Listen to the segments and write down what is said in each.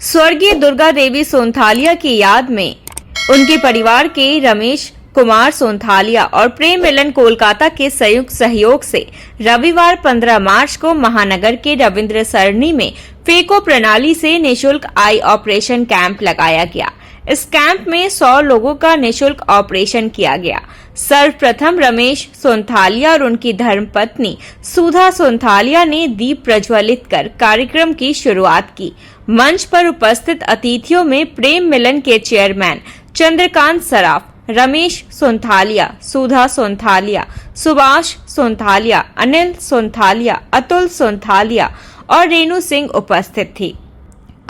स्वर्गीय दुर्गा देवी सोंथालिया की याद में उनके परिवार के रमेश कुमार सोंथालिया और प्रेम मिलन कोलकाता के संयुक्त सहयोग से रविवार 15 मार्च को महानगर के रविंद्र सरणी में फेको प्रणाली से निशुल्क आई ऑपरेशन कैंप लगाया गया। इस कैंप में 100 लोगों का निशुल्क ऑपरेशन किया गया। सर्वप्रथम रमेश सोंथालिया और उनकी धर्मपत्नी सुधा सोंथालिया ने दीप प्रज्वलित कर कार्यक्रम की शुरुआत की। मंच पर उपस्थित अतिथियों में प्रेम मिलन के चेयरमैन चंद्रकांत सराफ, रमेश सोंथालिया, सुधा सोंथालिया, सुभाष सोंथालिया, अनिल सोंथालिया, अतुल सोंथालिया और रेणु सिंह उपस्थित थी।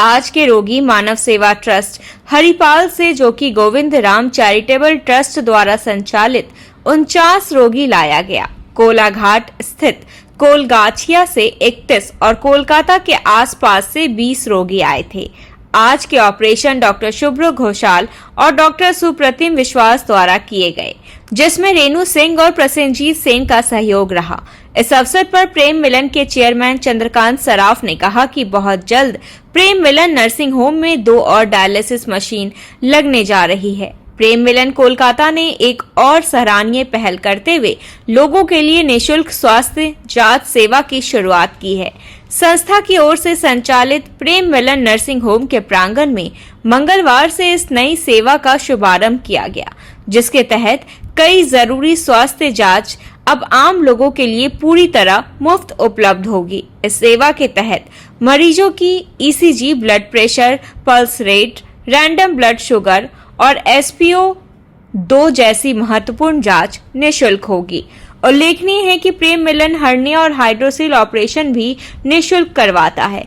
आज के रोगी मानव सेवा ट्रस्ट हरिपाल से, जो कि गोविंद राम चैरिटेबल ट्रस्ट द्वारा संचालित 49 रोगी लाया गया। कोलाघाट स्थित कोलगाछिया से 31 और कोलकाता के आसपास से 20 रोगी आए थे। आज के ऑपरेशन डॉक्टर शुभ्र घोषाल और डॉक्टर सुप्रतिम विश्वास द्वारा किए गए, जिसमें रेणु सिंह और प्रसेनजीत सेन का सहयोग रहा। इस अवसर पर प्रेम मिलन के चेयरमैन चंद्रकांत सराफ ने कहा कि बहुत जल्द प्रेम मिलन नर्सिंग होम में 2 और डायलिसिस मशीन लगने जा रही है। प्रेम मिलन कोलकाता ने एक और सराहनीय पहल करते हुए लोगों के लिए निशुल्क स्वास्थ्य जांच सेवा की शुरुआत की है। संस्था की ओर से संचालित प्रेम मिलन नर्सिंग होम के प्रांगण में मंगलवार से इस नई सेवा का शुभारंभ किया गया, जिसके तहत कई जरूरी स्वास्थ्य जांच अब आम लोगों के लिए पूरी तरह मुफ्त उपलब्ध होगी। इस सेवा के तहत मरीजों की ECG, blood pressure, pulse rate, random blood sugar और SpO2 जैसी महत्वपूर्ण जांच निशुल्क होगी। उल्लेखनीय है कि प्रेम मिलन हर्निया और हाइड्रोसिल ऑपरेशन भी निशुल्क करवाता है।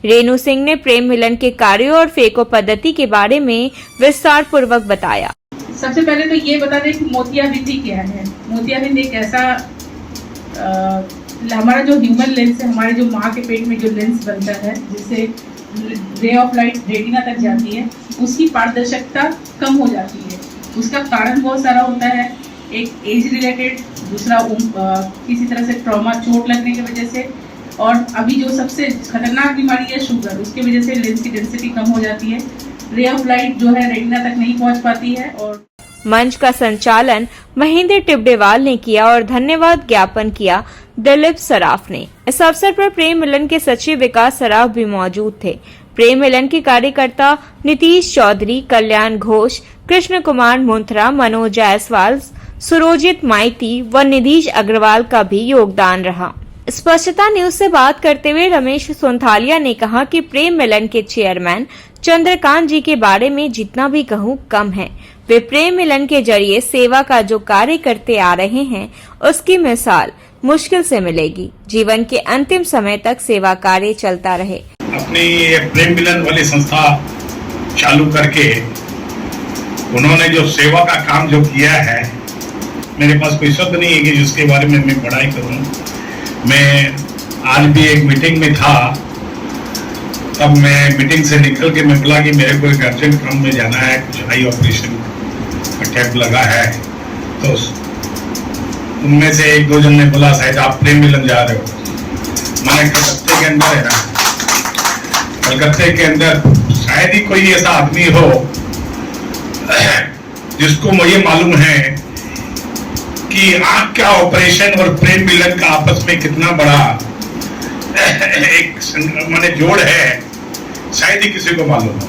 रेणु सिंह ने प्रेम मिलन के कार्यों और फेको पद्धति के बारे में विस्तार पूर्वक बताया। सबसे पहले तो ये बता दें कि मोतियाबिंदी क्या है। मोतियाबिंद एक ऐसा हमारा जो ह्यूमन लेंस है, हमारे जो माँ के पेट में जो लेंस बनता है, जिससे रे ऑफ लाइट रेटिना तक जाती है, उसकी पारदर्शिता कम हो जाती है। उसका कारण बहुत सारा होता है। एक एज रिलेटेड, दूसरा किसी तरह से ट्रॉमा, चोट लगने की वजह से, और अभी जो सबसे खतरनाक बीमारी है शुगर, उसकी वजह से लेंस की डेंसिटी कम हो जाती है। रे ऑफ लाइट जो है रेटिना तक नहीं पहुंच पाती है। और मंच का संचालन महेंद्र टिब्डेवाल ने किया और धन्यवाद ज्ञापन किया दिलीप सराफ ने। इस अवसर पर प्रेम मिलन के सचिव विकास सराफ भी मौजूद थे। प्रेम मिलन के कार्यकर्ता नीतीश चौधरी, कल्याण घोष, कृष्ण कुमार मुंत्रा, मनोज जायसवाल, सुरोजित माइती व निधीश अग्रवाल का भी योगदान रहा। स्पष्टता न्यूज से बात करते हुए रमेश सोंथालिया ने कहा कि प्रेम मिलन के चेयरमैन चंद्रकांत जी के बारे में जितना भी कहूँ कम है। वे प्रेम मिलन के जरिए सेवा का जो कार्य करते आ रहे हैं, उसकी मिसाल मुश्किल से मिलेगी। जीवन के अंतिम समय तक सेवा कार्य चलता रहे। अपनी प्रेम मिलन वाली संस्था चालू करके उन्होंने जो सेवा का काम जो किया है, मेरे पास कोई शब्द नहीं है कि जिसके बारे में मैं पढ़ाई करूं। मैं आज भी एक मीटिंग में था, तब मैं मीटिंग से निकल के मैं बोला कि मेरे को एक अर्जेंट काम में जाना है, कुछ आई ऑपरेशन का कैंप लगा है। तो उनमें से 1-2 जन ने बोला शायद आप प्रेम मिलन जा रहे हो। मैंने कलकत्ते के अंदर है ना, कलकत्ते के अंदर शायद ही कोई ऐसा आदमी हो जिसको मुझे मालूम है कि आंख का ऑपरेशन और प्रेम मिलन का आपस में कितना बड़ा एक माने जोड़ है, शायद ही किसी को मालूम हो।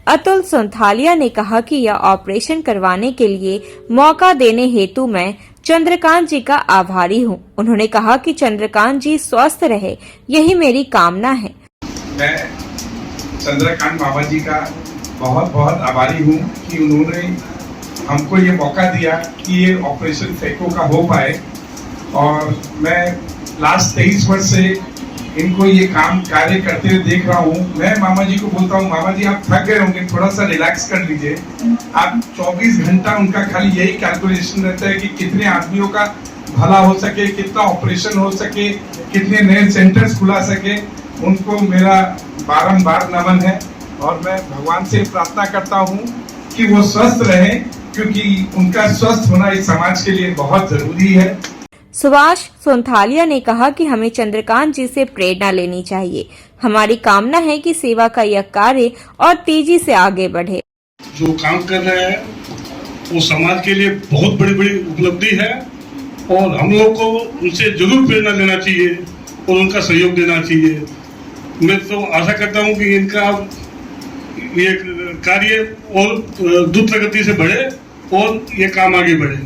अतुल सोंथालिया ने कहा कि यह ऑपरेशन करवाने के लिए मौका देने हेतु मैं चंद्रकांत जी का आभारी हूं। उन्होंने कहा कि चंद्रकांत जी स्वस्थ रहे, यही मेरी कामना है। मैं चंद्रकांत बाबा जी का बहुत बहुत आभारी हूं कि उन्होंने हमको ये मौका दिया कि ये ऑपरेशन फेको का हो पाए। और मैं लास्ट 23 वर्ष से इनको ये काम कार्य करते हुए देख रहा हूँ। मैं मामा जी को बोलता हूँ, मामा जी आप थक गए होंगे, थोड़ा सा रिलैक्स कर लीजिए। आप 24 घंटा उनका खाली यही कैलकुलेशन रहता है कि कितने आदमियों का भला हो सके, कितना ऑपरेशन हो सके, कितने नए सेंटर्स खुला सके। उनको मेरा बारंबार नमन है और मैं भगवान से प्रार्थना करता हूँ कि वो स्वस्थ रहे, क्योंकि उनका स्वस्थ होना इस समाज के लिए बहुत जरूरी है। सुभाष सोनथालिया ने कहा कि हमें चंद्रकांत जी से प्रेरणा लेनी चाहिए। हमारी कामना है कि सेवा का यह कार्य और तेजी से आगे बढ़े। जो काम कर रहे हैं वो समाज के लिए बहुत बड़ी बड़ी उपलब्धि है और हम लोग को उनसे जरूर प्रेरणा लेना चाहिए और उनका सहयोग देना चाहिए। मैं तो आशा करता हूँ कि इनका ये कार्य और द्रुत गति से बढ़े और ये काम आगे बढ़े।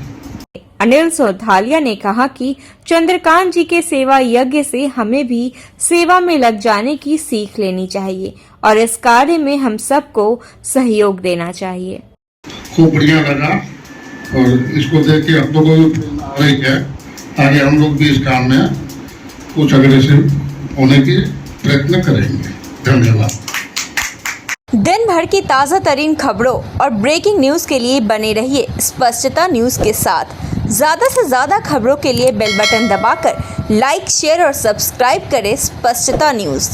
अनिल सोनथालिया ने कहा कि चंद्रकांत जी के सेवा यज्ञ से हमें भी सेवा में लग जाने की सीख लेनी चाहिए और इस कार्य में हम सबको सहयोग देना चाहिए। खूब बढ़िया लगा और इसको देख के हम लोगों को भी प्रेरणा आ रही है। आगे हम लोग भी इस काम में कुछ अग्रेसिव होने की प्रयत्न करेंगे। धन्यवाद। दिन भर की ताज़ा तरीन खबरों और ब्रेकिंग न्यूज़ के लिए बने रहिए स्पष्टता न्यूज़ के साथ। ज़्यादा से ज़्यादा खबरों के लिए बेल बटन दबाकर लाइक, शेयर और सब्सक्राइब करें स्पष्टता न्यूज़।